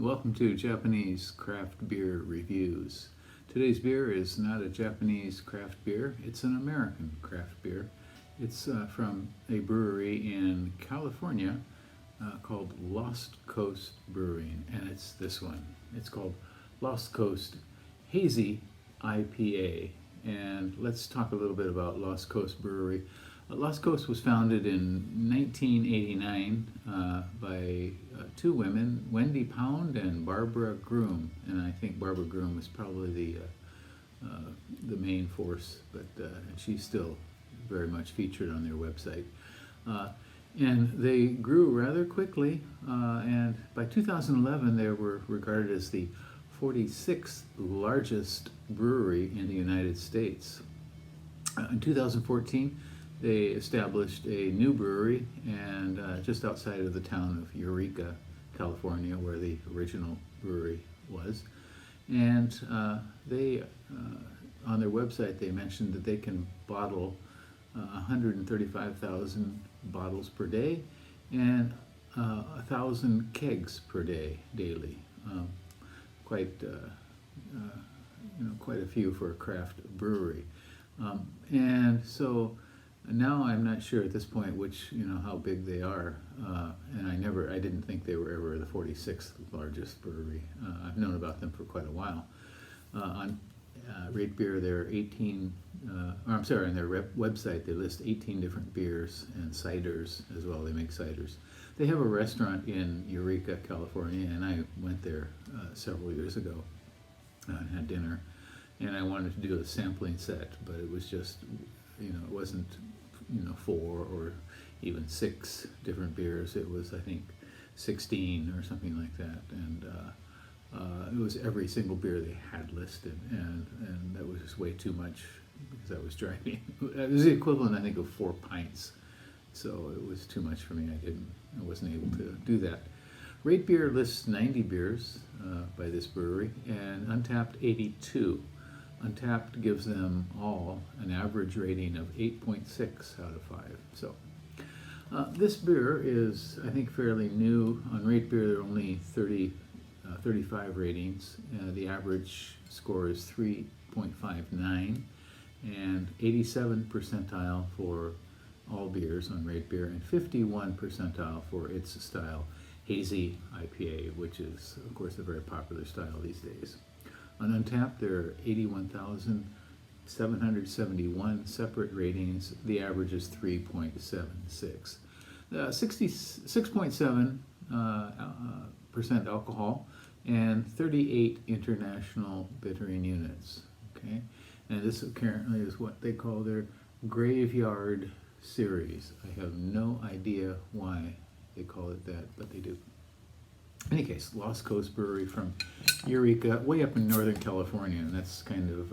Welcome to Japanese Craft Beer Reviews. Today's beer is not a Japanese craft beer, it's an American craft beer. It's from a brewery in California called Lost Coast Brewing, and it's this one. It's called Lost Coast Hazy IPA. And let's talk a little bit about Lost Coast Brewery. Lost Coast was founded in 1989 by two women, Wendy Pound and Barbara Groom. And I think Barbara Groom is probably the main force, but she's still very much featured on their website. And they grew rather quickly, and by 2011 they were regarded as the 46th largest brewery in the United States. In 2014, they established a new brewery and just outside of the town of Eureka, California, where the original brewery was. And they, on their website, they mentioned that they can bottle 135,000 bottles per day and 1,000 kegs per day daily. Quite a few for a craft brewery. And so now I'm not sure at this point how big they are, and I didn't think they were ever the 46th largest brewery. I've known about them for quite a while. On RateBeer, there are on their website they list 18 different beers and ciders as well. They make ciders. They have a restaurant in Eureka, California, and I went there several years ago and had dinner. And I wanted to do a sampling set, but it was just, it wasn't, 4 or even 6 different beers. It was, I think, 16 or something like that. And it was every single beer they had listed, and that was just way too much because I was driving. It was the equivalent, I think, of 4 pints. So it was too much for me. I wasn't able to do that. RateBeer lists 90 beers by this brewery, and Untappd 82. Untappd gives them all an average rating of 8.6 out of 5. So this beer is, I think, fairly new. On RateBeer, there are only 35 ratings. The average score is 3.59, and 87 percentile for all beers on RateBeer, and 51 percentile for its style, Hazy IPA, which is, of course, a very popular style these days. On Untappd, there are 81,771 separate ratings. The average is 3.76. 66.7% alcohol and 38 international bittering units. Okay, and this apparently is what they call their graveyard series. I have no idea why they call it that, but they do. In any case, Lost Coast Brewery from Eureka, way up in Northern California, and that's kind of,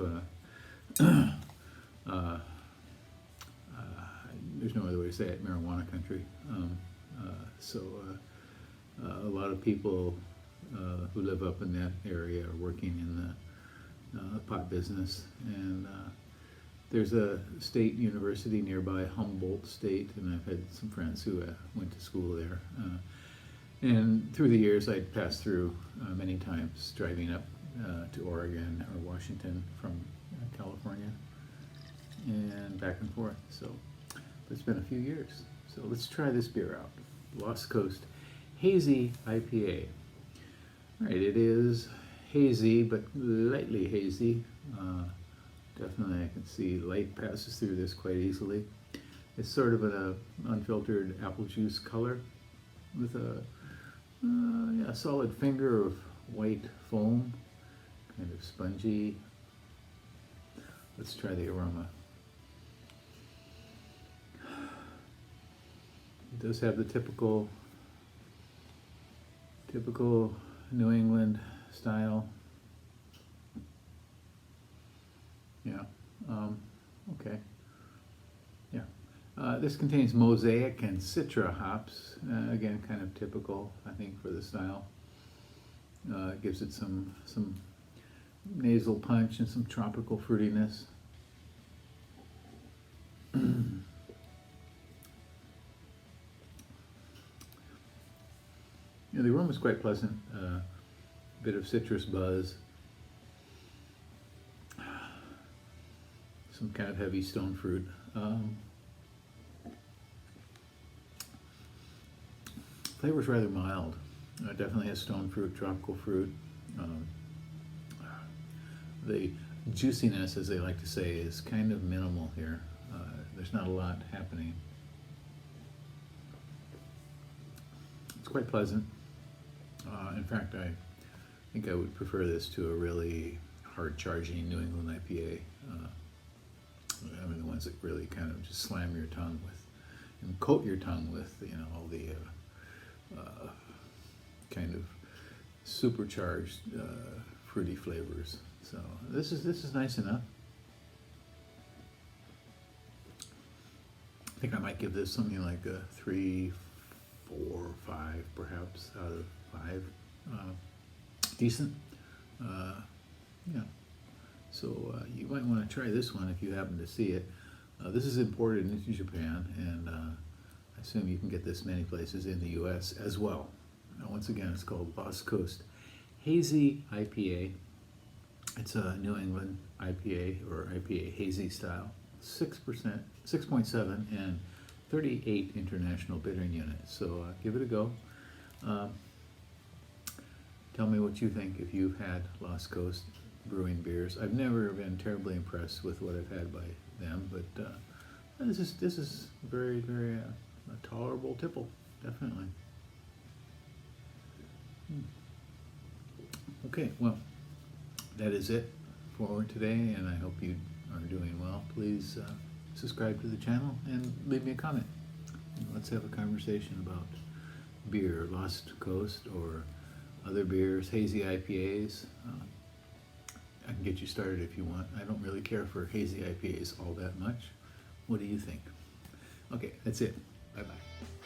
there's no other way to say it, marijuana country. A lot of people who live up in that area are working in the pot business, and there's a state university nearby, Humboldt State, and I've had some friends who went to school there. And through the years, I'd passed through many times, driving up to Oregon or Washington from California, and back and forth. So it's been a few years. So let's try this beer out. Lost Coast Hazy IPA. All right, it is hazy, but lightly hazy. Definitely, I can see light passes through this quite easily. It's sort of an unfiltered apple juice color with a solid finger of white foam, kind of spongy. Let's try the aroma. It does have the typical New England style. Yeah, okay. Yeah. This contains Mosaic and Citra hops, again, kind of typical, I think, for the style. It gives it some nasal punch and some tropical fruitiness. The aroma is quite pleasant. bit of citrus buzz, some kind of heavy stone fruit. Flavor's rather mild. Definitely has stone fruit, tropical fruit. The juiciness, as they like to say, is kind of minimal here. There's not a lot happening. It's quite pleasant. In fact, I think I would prefer this to a really hard-charging New England IPA. I mean, the ones that really kind of just slam your tongue with, and coat your tongue with, you know, all the kind of supercharged fruity flavors. So this is nice enough. I think I might give this something like a 3, 4, 5, perhaps out of 5. Decent. Yeah. So you might want to try this one if you happen to see it. This is imported into Japan, and I assume you can get this many places in the U.S. as well. Now, once again, it's called Lost Coast Hazy IPA. It's a New England IPA, or IPA hazy style. 6%, 6.7, and 38 international bittering units. So give it a go. Tell me what you think if you've had Lost Coast Brewing beers. I've never been terribly impressed with what I've had by them, but this is very, very a tolerable tipple, definitely. Okay, well, that is it for today, and I hope you are doing well. Please subscribe to the channel and leave me a comment. Let's have a conversation about beer, Lost Coast, or other beers, hazy IPAs. I can get you started if you want. I don't really care for hazy IPAs all that much. What do you think? Okay, that's it. Bye-bye.